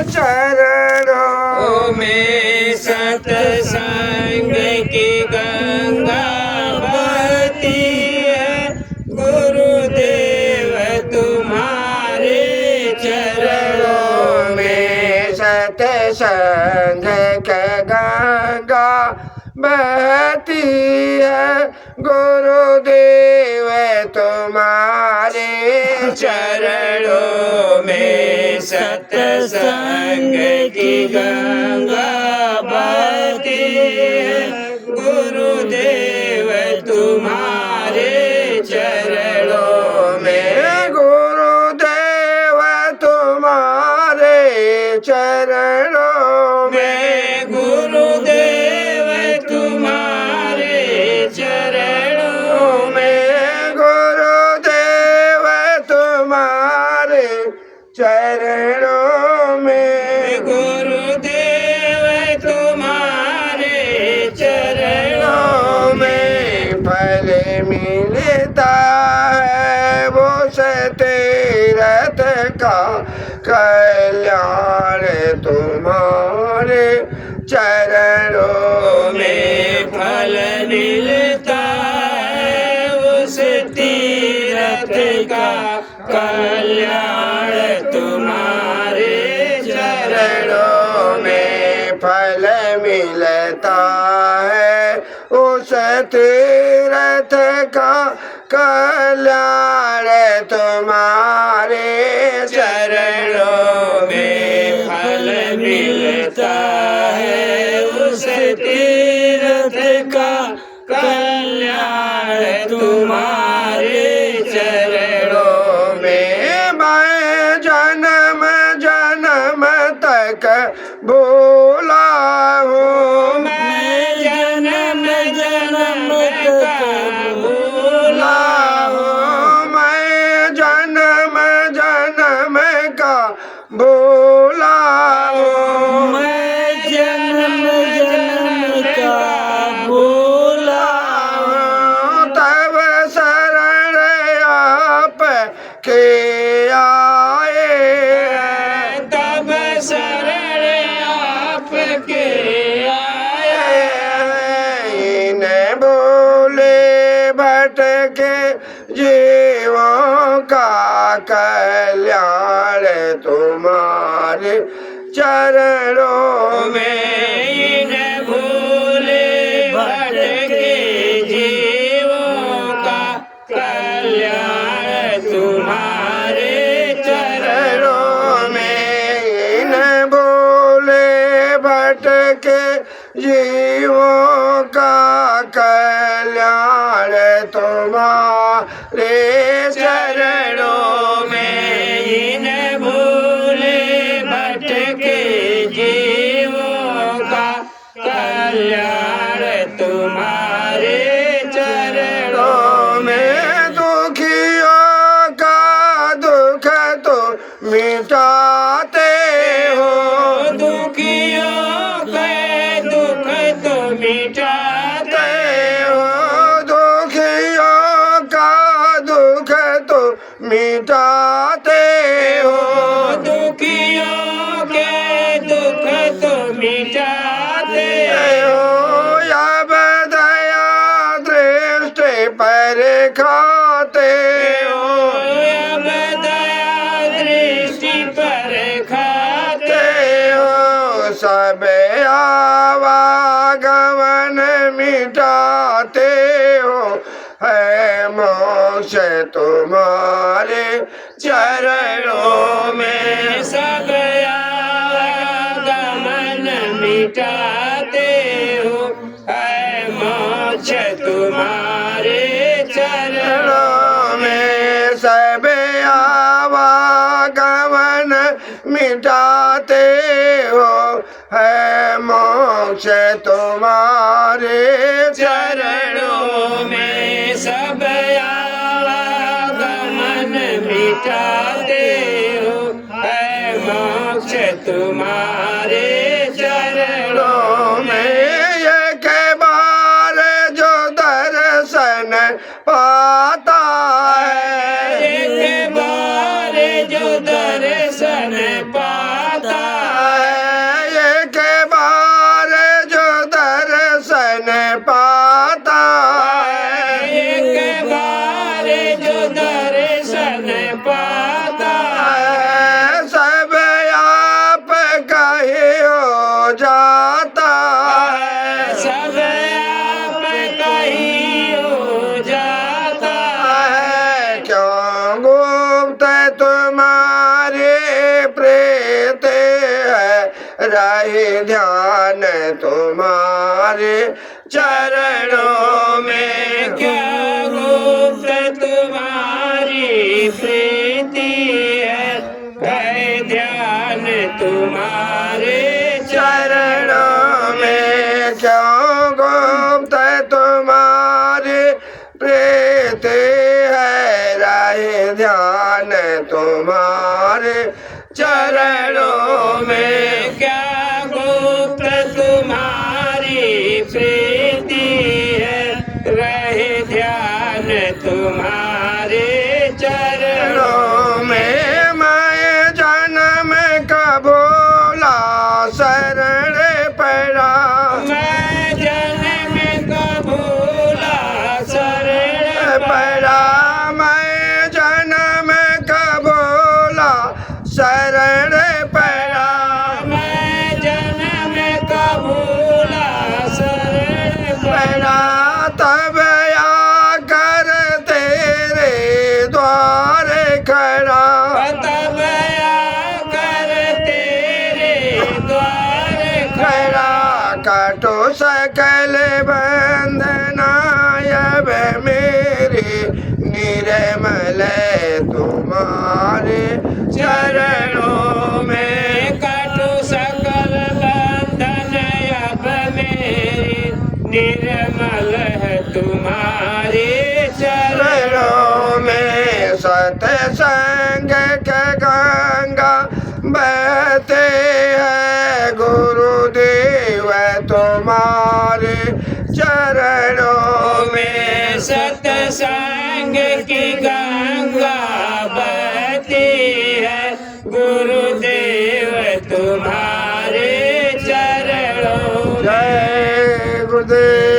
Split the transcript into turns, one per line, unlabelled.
चरणों में सत्संग की गंगा बहती है। गुरुदेव तुम्हारे चरणों में सत्संग की गंगा बहती है। गुरुदेव तुम्हारे चरणों में सत्संग की गंगा बहती है। गुरुदेव तुम्हारे चरणों में गुरुदेव तुम्हारे चरणों में गुरुदेव तुम्हारे चरणों में गुरुदेव तुम्हारे चरणों में गुरुदेव तुम्हारे चरणों में फल मिलता है वो तीरथ का कल्याण तुम्हारे चरणों में फल मिलता है उस तीरथ का कल्याण तुम्हारे चरणों में फल मिलता है उस तीरथ का कल्याण तुम्हारे चरणों में फल मिलता है उस तीरथ का कल्याण तुम्हारे चरणों में। मैं जन्म जन्म तक भूला हूँ मैं जन्म जन्म तक भूला हूँ मैं जन्म जन्म का भूला हूँ मैं जन्म जन्म का भूला हूँ। तब शरण आप के आए तब शरण आप के आए। इन्हें बोले भटके जीवों का कल्याण तुम्हारे चरणों में। इन्हें भूले भटके जीवों का कल्याण तुम्हारे चरणों में। इन्हें भूले भटके जीवों का कल्याण तुम्हारे चरणों में। इन्हें भूले भटके जीवों का कल्याण तुम्हारे चरणों में। दुखियों का दुख तो मिटाते हो दुखियों के दुख तो मिटाते हो। दुखियों का दुख तो मिटाते हो दुखियों के दुख तो मिटाते हो। अब दया दृष्टि पर खाते हो अब दया दृष्टि पर खाते हो। सब आवागमन मिटाते हो है मोक्ष तुम्हारे चरणों में। सब आवागमन मिटाते हो है मोक्ष तुम्हारे चरणों में। सब आवागमन मिटाते हो है मोक्ष तुम्हारे चरणों में। सब आवागमन मिटाते हो है मोक्ष तुम्हारे चरणों में। एक बार जो दर्शन पाता है एक बार जो दर्शन पाता रहे ध्यान तुम्हारे चरणों में। क्या गुप्त तुम्हारी प्रीति है ध्यान तुम्हारे चरणों में। क्यों गुप्त तुम्हारी प्रीति है रहे ध्यान तुम्हारे चरणों में। क्या गुप्त तुम्हारी प्रीति है रहे ध्यान तुम्हारे चरणों में। मैं जन्म का भोला शरण पड़ा। मैं जन्म का भोला शरण पड़ा। मैं जन्म का भोला शरण पड़ा। मैं जन्म का भोला शरण पड़ा। तब आकर तेरे द्वार खड़ा। तब आकर तेरे द्वार खड़ा। काटो सकल बंधना अब मेरी निर्मल तुम्हारे चरणों में। काटो सकल बंधन अब मेरी निर्मल है तुम्हारे चरणों में। सतसंग के गंगा बहते हैं गुरुदेव तुम्हारे चरणों में। सतसंग की गंगा बहती है गुरुदेव तुम्हारे चरणों में। जय गुरुदेव।